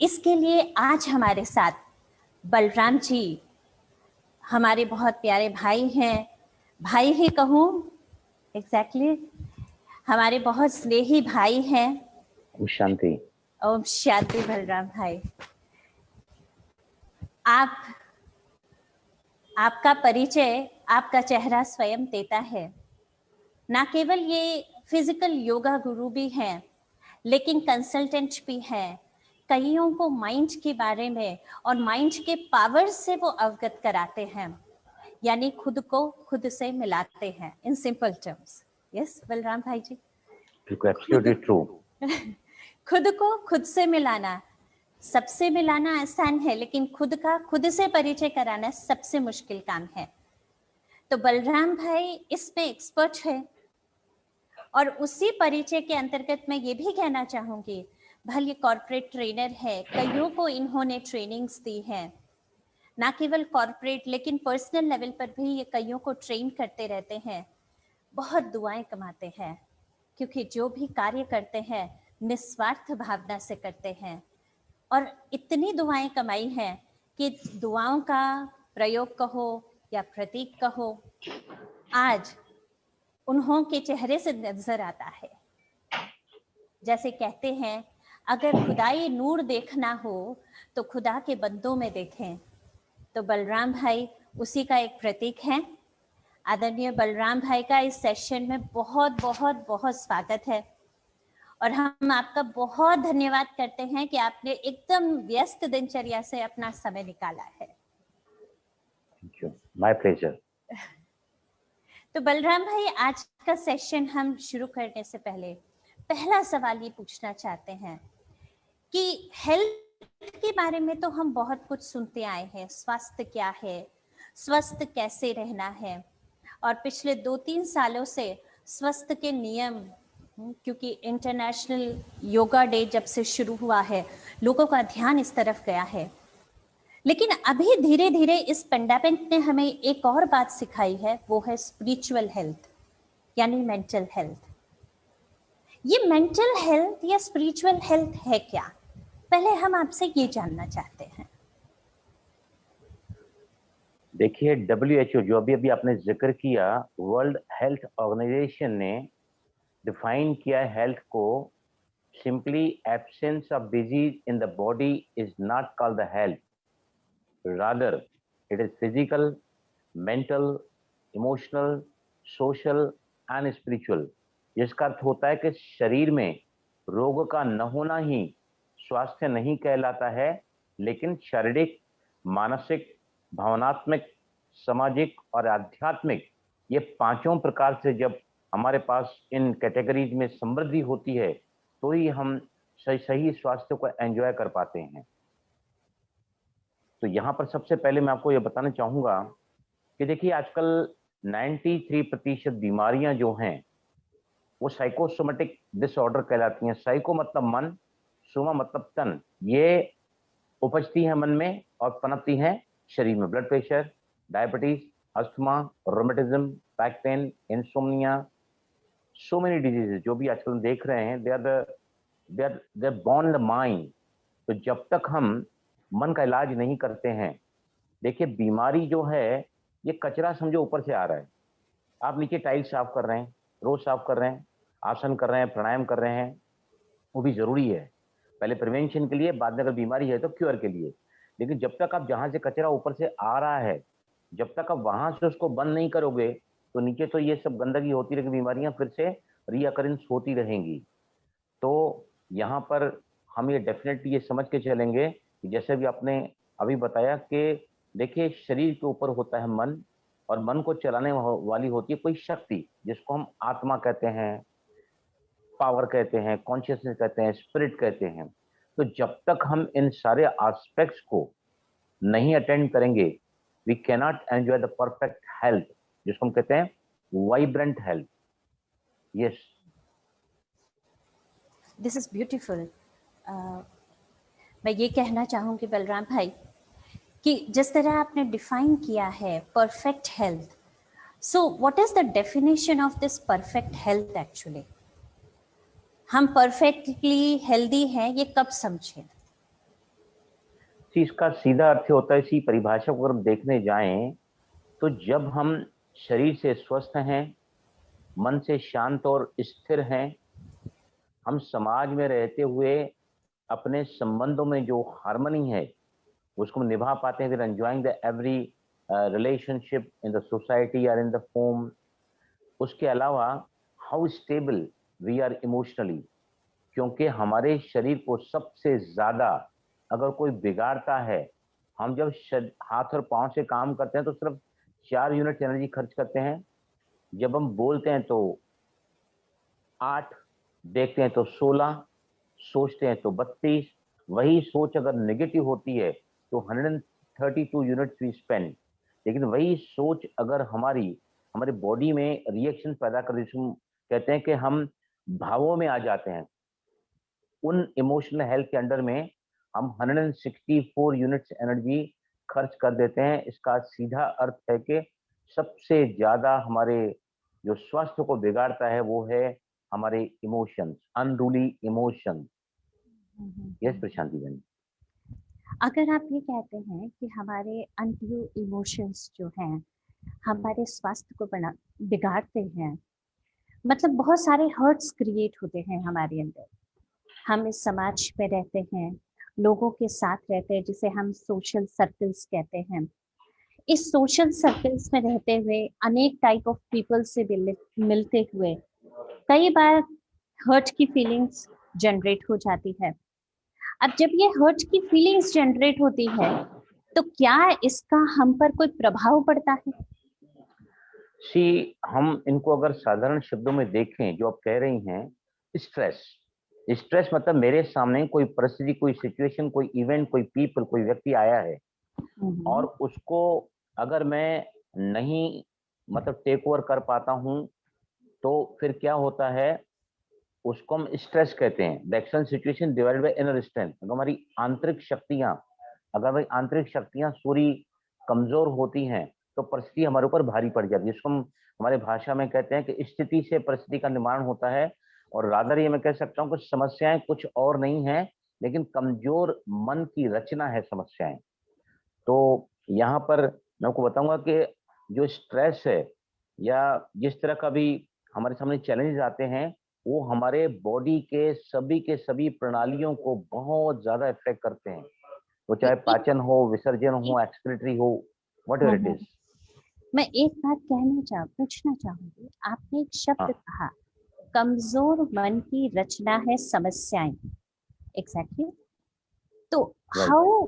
इसके लिए आज हमारे साथ बलराम जी, हमारे बहुत प्यारे भाई हैं, भाई ही कहूँ एग्जैक्टली, हमारे बहुत स्नेही भाई हैं। ओम शांति। ओम शांति बलराम भाई। आपका परिचय, आपका चेहरा स्वयं देता है। ना केवल ये फिजिकल योगा गुरु भी हैं, लेकिन कंसल्टेंट भी हैं। कईयों को माइंड के बारे में और माइंड के पावर से वो अवगत कराते हैं, यानी खुद को खुद से मिलाते हैं in simple terms. Yes Balram भाई जी, एब्सोल्युटली ट्रू। खुद को खुद से मिलाना, सबसे मिलाना आसान है, लेकिन खुद का खुद से परिचय कराना सबसे मुश्किल काम है। तो बलराम भाई इसमें एक्सपर्ट है, और उसी परिचय के अंतर्गत मैं ये भी कहना चाहूंगी, भले कॉर्पोरेट ट्रेनर है, कईयों को इन्होंने ट्रेनिंग्स दी हैं, ना केवल कॉर्पोरेट लेकिन पर्सनल लेवल पर भी ये कईयों को ट्रेन करते रहते हैं। बहुत दुआएं कमाते हैं, क्योंकि जो भी कार्य करते हैं निस्वार्थ भावना से करते हैं, और इतनी दुआएं कमाई हैं कि दुआओं का प्रयोग कहो या प्रतीक कहो, आज उन्हों के चेहरे से नजर आता है। जैसे कहते हैं, अगर खुदाई नूर देखना हो तो खुदा के बंदों में देखें, तो बलराम भाई उसी का एक प्रतीक है। आदरणीय बलराम भाई का इस सेशन में बहुत बहुत बहुत स्वागत है, और हम आपका बहुत धन्यवाद करते हैं कि आपने एकदम व्यस्त दिनचर्या से अपना समय निकाला है। Thank you, my pleasure. तो बलराम भाई, आज का सेशन हम शुरू करने से पहले पहला सवाल ये पूछना चाहते हैं कि हेल्थ के बारे में तो हम बहुत कुछ सुनते आए हैं, स्वास्थ्य क्या है, स्वस्थ कैसे रहना है, और पिछले 2-3 सालों से स्वस्थ के नियम, क्योंकि इंटरनेशनल योगा डे जब से शुरू हुआ है, लोगों का ध्यान इस तरफ गया है। लेकिन अभी धीरे धीरे इस पेंडेमिक ने हमें एक और बात सिखाई है, वो है स्पिरिचुअल हेल्थ, यानी मेंटल हेल्थ। ये मेंटल हेल्थ या स्पिरिचुअल हेल्थ है क्या? पहले हम आपसे ये जानना चाहते हैं। देखिए, WHO जो अभी आपने जिक्र किया, वर्ल्ड हेल्थ ऑर्गेनाइजेशन ने डिफाइन किया है हेल्थ को, simply absence of disease in the body is not called the health, rather it is physical, mental, emotional, social and spiritual. जिसका अर्थ होता है कि शरीर में रोग का न होना ही स्वास्थ्य नहीं कहलाता है, लेकिन शारीरिक, मानसिक, भावनात्मक, सामाजिक और आध्यात्मिक, ये पांचों प्रकार से जब हमारे पास इन कैटेगरीज में समृद्धि होती है, तो ही हम सही स्वास्थ्य को एंजॉय कर पाते हैं। तो यहाँ पर सबसे पहले मैं आपको ये बताना चाहूँगा कि देखिए, आजकल 93% बीमारियां जो हैं वो साइकोसोमेटिक डिसऑर्डर कहलाती हैं। साइको मतलब मन, सोमा मतलब तन। ये उपजती हैं मन में और पनपती हैं शरीर में। Blood pressure, diabetes, asthma, rheumatism, back pain, insomnia, so many diseases जो भी आजकल हम देख रहे हैं, they are born the mind. तो जब तक हम मन का इलाज नहीं करते हैं, देखिए बीमारी जो है ये कचरा समझो ऊपर से आ रहा है। आप नीचे टाइल्स साफ कर रहे हैं, रोज साफ कर रहे हैं, आसन कर रहे हैं, प्राणायाम कर रहे हैं, वो भी जरूरी है, पहले प्रिवेंशन के लिए, बाद में अगर बीमारी है तो क्योर के लिए। लेकिन जब तक आप जहां से कचरा ऊपर से आ रहा है, जब तक आप वहां से उसको बंद नहीं करोगे, तो नीचे तो ये सब गंदगी होती रहेगी, बीमारियां फिर से रीअकरेंस होती रहेंगी। तो यहाँ पर हम ये डेफिनेटली ये समझ के चलेंगे कि जैसे भी आपने अभी बताया कि देखिए, शरीर के ऊपर होता है मन, और मन को चलाने वाली होती है कोई शक्ति, जिसको हम आत्मा कहते हैं, पावर कहते हैं, कॉन्शियसनेस कहते हैं, स्पिरिट कहते हैं। तो जब तक हम इन सारे एस्पेक्ट्स को नहीं अटेंड करेंगे, we can not enjoy the perfect health, जिसको हम कहते हैं vibrant health. Yes, this is beautiful. मैं ये कहना चाहूँगी बलराम भाई कि जिस तरह आपने डिफाइन किया है perfect health, so what is the definition of this perfect health actually? हम परफेक्टली हेल्दी हैं ये कब समझें? चीज का सीधा अर्थ होता है, इसी परिभाषा को अगर हम देखने जाएं तो जब हम शरीर से स्वस्थ हैं, मन से शांत और स्थिर हैं, हम समाज में रहते हुए अपने संबंधों में जो हार्मनी है उसको हम निभा पाते हैं, फिर enjoying the every relationship in the society और इन द होम। उसके अलावा how stable we are emotionally, क्योंकि हमारे शरीर को सबसे ज्यादा अगर कोई बिगाड़ता है, हम जब हाथ और पांव से काम करते हैं तो सिर्फ 4 यूनिट एनर्जी खर्च करते हैं, जब हम बोलते हैं तो 8, देखते हैं तो 16, सोचते हैं तो 32। वही सोच अगर नेगेटिव होती है तो 132 यूनिट्स वी स्पेंड। लेकिन वही सोच अगर हमारे बॉडी में रिएक्शन पैदा कर, जिसको कहते हैं कि हम भावों में आ जाते हैं, उन इमोशनल हेल्थ के अंडर में हम 164 यूनिट्स एनर्जी खर्च कर देते हैं। इसका सीधा अर्थ है कि सबसे ज्यादा हमारे जो स्वास्थ्य को बिगाड़ता है वो है हमारे emotions, unruly emotions. Yes Prashanti बहन। अगर आप ये कहते हैं कि हमारे अनड्यू इमोशंस जो हैं हमारे स्वास्थ्य को बिगाड़ते हैं, मतलब बहुत सारे हर्ट्स क्रिएट होते हैं हमारे अंदर। हम इस समाज में रहते हैं, लोगों के साथ रहते हैं, जिसे हम सोशल सर्कल्स कहते हैं। इस सोशल सर्कल्स में रहते हुए अनेक टाइप ऑफ पीपल से मिलते हुए कई बार हर्ट की फीलिंग्स जनरेट हो जाती है। अब जब ये हर्ट की फीलिंग्स जनरेट होती है तो क्या इसका हम पर कोई प्रभाव पड़ता है? हम इनको अगर साधारण शब्दों में देखें, जो आप कह रही हैं, स्ट्रेस। स्ट्रेस मतलब मेरे सामने कोई परिस्थिति, कोई सिचुएशन, कोई इवेंट, कोई पीपल, कोई व्यक्ति आया है और उसको अगर मैं नहीं मतलब टेक ओवर कर पाता हूं तो फिर क्या होता है, उसको हम स्ट्रेस कहते हैं। The external situation divided by inner strength. अगर हमारी आंतरिक शक्तियां अगर भाई आंतरिक शक्तियां पूरी कमजोर होती हैं तो परिस्थिति हमारे ऊपर भारी पड़ जाती है, जिसको हम हमारे भाषा में कहते हैं कि स्थिति से परिस्थिति का निर्माण होता है। और रादर ये मैं कह सकता हूँ कि समस्याएं कुछ और नहीं है, लेकिन कमजोर मन की रचना है समस्याएं। तो यहाँ पर मैं आपको बताऊंगा कि जो स्ट्रेस है या जिस तरह का भी हमारे सामने चैलेंजेस आते हैं, वो हमारे बॉडी के सभी प्रणालियों को बहुत ज्यादा इफेक्ट करते हैं। वो चाहे पाचन हो, विसर्जन हो, एक्सक्रीटरी हो, वट एवर इट इज। मैं एक बात पूछना चाहूंगी। आपने एक शब्द कहा, कमजोर मन की रचना है समस्याएं। एग्जैक्टली। तो हाउ